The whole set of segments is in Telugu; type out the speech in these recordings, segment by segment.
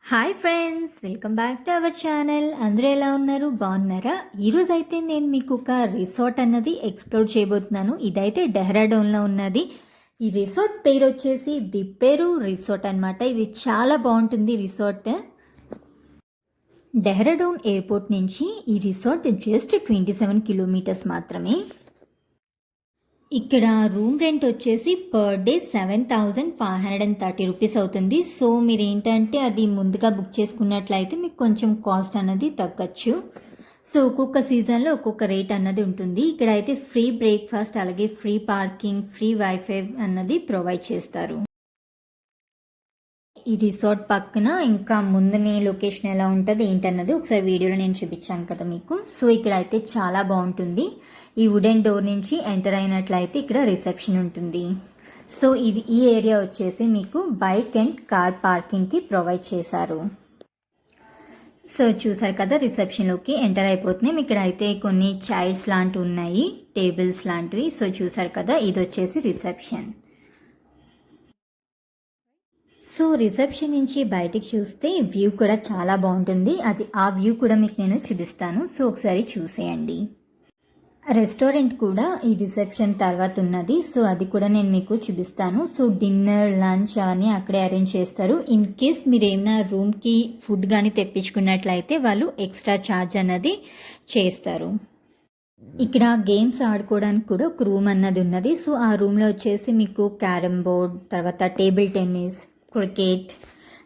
Hi friends, welcome back to our channel. అందరూ ఎలా ఉన్నారు? బాగున్నారా? ఈరోజు అయితే నేను మీకు ఒక రిసార్ట్ అన్నది ఎక్స్ప్లోర్ చేయబోతున్నాను. ఇదైతే డెహ్రాడూన్లో ఉన్నది. ఈ రిసార్ట్ పేరు వచ్చేసి ది పెరు రిసార్ట్ అనమాట. ఇది చాలా బాగుంటుంది రిసార్ట్. డెహ్రాడూన్ ఎయిర్పోర్ట్ నుంచి ఈ రిసార్ట్ జస్ట్ 27 కిలోమీటర్స్ మాత్రమే. ఇక్కడ రూమ్ రెంట్ వచ్చేసి పర్ డే 7,530 రూపీస్ అవుతుంది. సో మీరు ఏంటంటే అది ముందుగా బుక్ చేసుకున్నట్లయితే మీకు కొంచెం కాస్ట్ అన్నది తగ్గచ్చు. సో ఒక్కొక్క సీజన్లో ఒక్కొక్క రేట్ అన్నది ఉంటుంది. ఇక్కడ అయితే ఫ్రీ బ్రేక్ఫాస్ట్, అలాగే ఫ్రీ పార్కింగ్, ఫ్రీ వైఫై అన్నది ప్రొవైడ్ చేస్తారు. ఈ రిసార్ట్ పక్కన ఇంకా ముందునే లొకేషన్ ఎలా ఉంటుంది ఏంటన్నది ఒకసారి వీడియోలో నేను చూపించాను కదా మీకు. సో ఇక్కడ అయితే చాలా బాగుంటుంది. ఈ వుడెన్ డోర్ నుంచి ఎంటర్ అయినట్లయితే ఇక్కడ రిసెప్షన్ ఉంటుంది. సో ఈ ఏరియా వచ్చేసి మీకు బైక్ అండ్ కార్ పార్కింగ్కి ప్రొవైడ్ చేశారు. సో చూసారు కదా, రిసెప్షన్లోకి ఎంటర్ అయిపోతున్నాం. ఇక్కడ అయితే కొన్ని చైర్స్ లాంటివి ఉన్నాయి, టేబుల్స్ లాంటివి. సో చూసారు కదా, ఇది వచ్చేసి రిసెప్షన్. సో రిసెప్షన్ నుంచి బయటికి చూస్తే వ్యూ కూడా చాలా బాగుంటుంది. ఆ వ్యూ కూడా మీకు నేను చూపిస్తాను. సో ఒకసారి చూసేయండి. రెస్టారెంట్ కూడా ఈ రిసెప్షన్ తర్వాత ఉన్నది. సో అది కూడా నేను మీకు చూపిస్తాను. సో డిన్నర్, లంచ్ అవన్నీ అక్కడే అరేంజ్ చేస్తారు. ఇన్ కేస్ మీరు ఏమైనా రూమ్కి ఫుడ్ కానీ తెప్పించుకున్నట్లయితే వాళ్ళు ఎక్స్ట్రా ఛార్జ్ అన్నది చేస్తారు. ఇక్కడ గేమ్స్ ఆడుకోవడానికి కూడా ఒక రూమ్ అన్నది ఉన్నది. సో ఆ రూమ్లో వచ్చేసి మీకు క్యారమ్ బోర్డ్, తర్వాత టేబుల్ టెన్నిస్, క్రికెట్,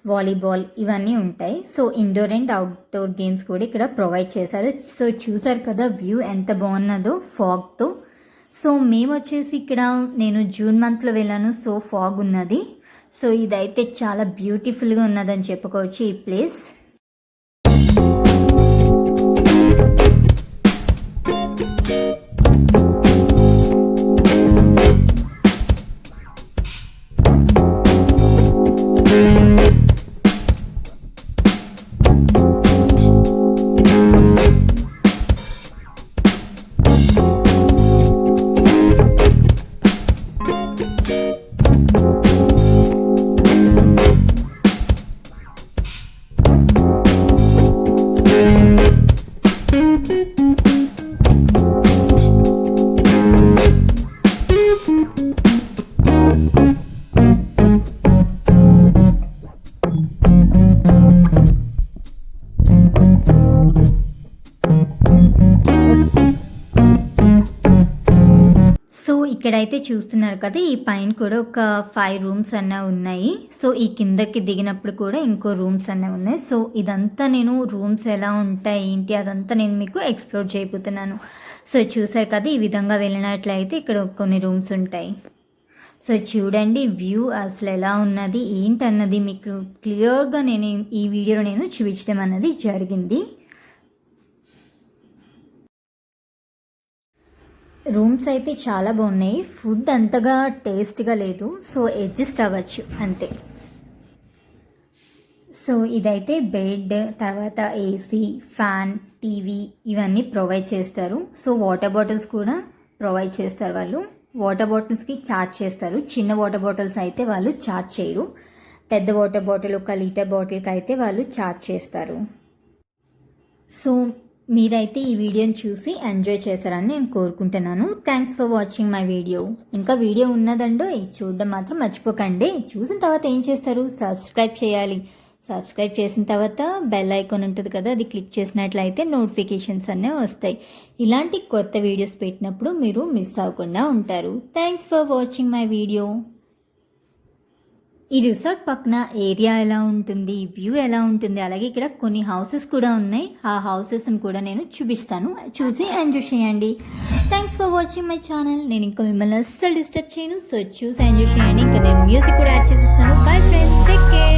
వాలీబాల్ ఇవన్నీ ఉంటాయి. So indoor and outdoor games కూడా ఇక్కడ ప్రొవైడ్ చేశారు. సో చూసారు కదా వ్యూ ఎంత బాగున్నదో ఫాగ్తో. సో మేము వచ్చేసి ఇక్కడ నేను జూన్ మంత్లో వెళ్ళాను. సో ఫాగ్ ఉన్నది. సో ఇదైతే చాలా బ్యూటిఫుల్గా ఉన్నదని చెప్పుకోవచ్చు ఈ ప్లేస్. సో ఇక్కడైతే చూస్తున్నారు కదా, ఈ పైన కూడా ఒక 5 రూమ్స్ అన్న ఉన్నాయి. సో ఈ కిందకి దిగినప్పుడు కూడా ఇంకో రూమ్స్ అన్న ఉన్నాయి. సో ఇదంతా నేను రూమ్స్ ఎలా ఉంటాయి ఏంటి అదంతా నేను మీకు ఎక్స్ప్లోర్ చేయబోతున్నాను. సో చూసారు కదా, ఈ విధంగా వెళ్ళినట్లయితే ఇక్కడ కొన్ని రూమ్స్ ఉంటాయి. సో చూడండి వ్యూ అసలు ఎలా ఉన్నది ఏంటన్నది మీకు క్లియర్గా నేను ఈ వీడియోలో నేను చూపించడం అన్నది జరిగింది. రూమ్స్ అయితే చాలా బాగున్నాయి. ఫుడ్ అంతగా టేస్ట్గా లేదు. సో అడ్జస్ట్ అవ్వచ్చు అంతే. సో ఇదైతే బెడ్, తర్వాత ఏసీ, ఫ్యాన్, టీవీ ఇవన్నీ ప్రొవైడ్ చేస్తారు. సో వాటర్ బాటిల్స్ కూడా ప్రొవైడ్ చేస్తారు వాళ్ళు. వాటర్ బాటిల్స్కి ఛార్జ్ చేస్తారు. చిన్న వాటర్ బాటిల్స్ అయితే వాళ్ళు ఛార్జ్ చేయరు. పెద్ద వాటర్ బాటిల్ 1 లీటర్ బాటిల్కి అయితే వాళ్ళు ఛార్జ్ చేస్తారు. సో మీరైతే ఈ వీడియోని చూసి ఎంజాయ్ చేశారని నేను కోరుకుంటున్నాను. Thanks for watching my video. ఇంకా వీడియో ఉన్నదండో చూడడం మాత్రం మర్చిపోకండి. చూసిన తర్వాత ఏం చేస్తారు? సబ్స్క్రైబ్ చేయాలి. సబ్స్క్రైబ్ చేసిన తర్వాత బెల్ ఐకాన్ ఉంటుంది కదా, అది క్లిక్ చేసినట్లయితే నోటిఫికేషన్స్ అన్నీ వస్తాయి. ఇలాంటి కొత్త వీడియోస్ పెట్టినప్పుడు మీరు మిస్ అవ్వకుండా ఉంటారు. Thanks for watching my video. ఈ రిసార్ట్ పక్కన ఏరియా ఎలా ఉంటుంది, వ్యూ ఎలా ఉంటుంది, అలాగే ఇక్కడ కొన్ని హౌసెస్ కూడా ఉన్నాయి. ఆ హౌసెస్ని కూడా నేను చూపిస్తాను. చూసి ఎంజాయ్ చేయండి. Thanks for watching my channel. నేను ఇంకా మిమ్మల్ని అస్సలు డిస్టర్బ్ చేయను. సో చూసి ఎంజాయ్ చేయండి. ఇంకా నేను మ్యూజిక్ కూడా యాడ్ చేసేస్తాను. Bye friends, take care.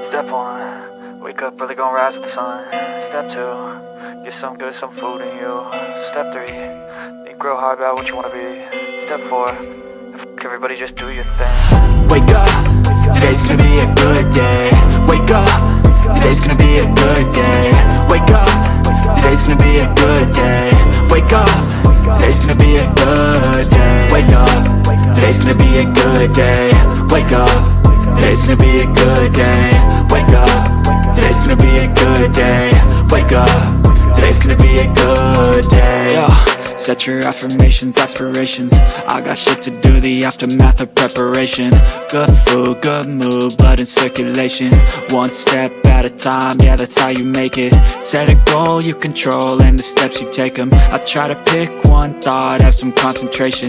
Step 1, wake up early, gonna rise with the sun. Step 2, get some good, some food in you. Step 3, think real hard about what you wanna be. Step 4, everybody just do your thing. Wake up, today's gonna be a good day. Wake up, today's gonna be a good day. Wake up, today's gonna be a good day. Wake up, today's gonna be a good day. Wake up, today's gonna be a good day. Wake up, today's gonna be a good day. Wake up, today's gonna be a good day. Wake up, today's gonna be a good day. Yo, set your affirmations, aspirations. I got shit to do, the aftermath of preparation. Good food, good mood, blood in circulation. One step at a time, yeah, that's how you make it. Set a goal you control and the steps you take them. I try to pick one thought, have some concentration.